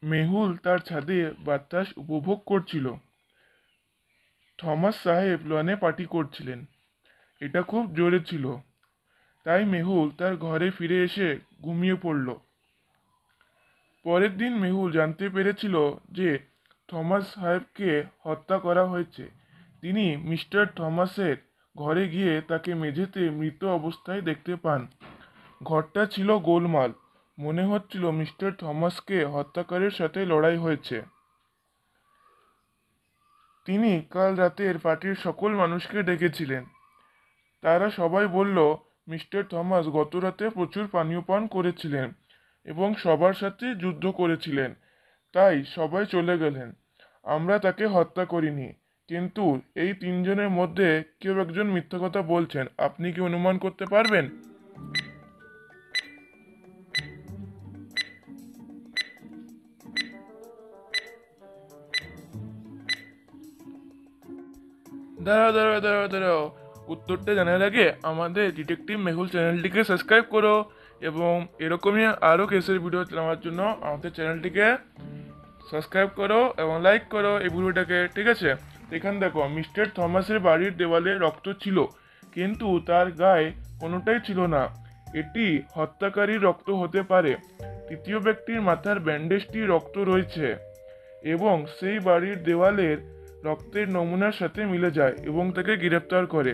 মেহুল তার ছাদে বাতাস উপভোগ করছিল। থমাস সাহেব লনে পার্টি করছিলেন। এটা খুব জোরে ছিল, তাই মেহুল তার ঘরে ফিরে এসে ঘুমিয়ে পড়ল। পরের দিন মেহুল জানতে পেরেছিল যে থমাস সাহেবকে হত্যা করা হয়েছে। তিনি মিস্টার থমাসের ঘরে গিয়ে তাকে মেঝেতে মৃত অবস্থায় দেখতে পান। ঘরটা ছিল গোলমাল। মনে হচ্ছিল মিস্টার থমাসকে হত্যাকারীর সাথে লড়াই হয়েছে। তিনি কাল রাতের পার্টির সকল মানুষকে ডেকেছিলেন। তারা সবাই বলল মিস্টার থমাস গত রাতে প্রচুর পানীয় পান করেছিলেন এবং সবার সাথে যুদ্ধ করেছিলেন, তাই সবাই চলে গেলেন। আমরা তাকে হত্যা করিনি, কিন্তু এই তিনজনের মধ্যে কেউ একজন মিথ্যা কথা বলছেন। আপনি কি অনুমান করতে পারবেন? দাঁড়াও দাঁড়াও দাঁড়াও দাঁড়াও, উত্তরটা জানার আগে আমাদের ডিটেকটিভ মেহুল চ্যানেলটিকে সাবস্ক্রাইব করো এবং এরকমই আরও কেসের ভিডিও নেওয়ার জন্য আমাদের চ্যানেলটিকে সাবস্ক্রাইব করো এবং লাইক করো এই ভিডিওটাকে, ঠিক আছে? এখানে দেখো, মিস্টার থমাসের বাড়ির দেওয়ালে রক্ত ছিল, কিন্তু তার গায়ে কোনোটাই ছিল না। এটি হত্যাকারীর রক্ত হতে পারে। তৃতীয় ব্যক্তির মাথার ব্যান্ডেজটি রক্ত রয়েছে এবং সেই বাড়ির দেওয়ালের রক্তের নমুনার সাথে মিলে যায় এবং তাকে গ্রেপ্তার করে।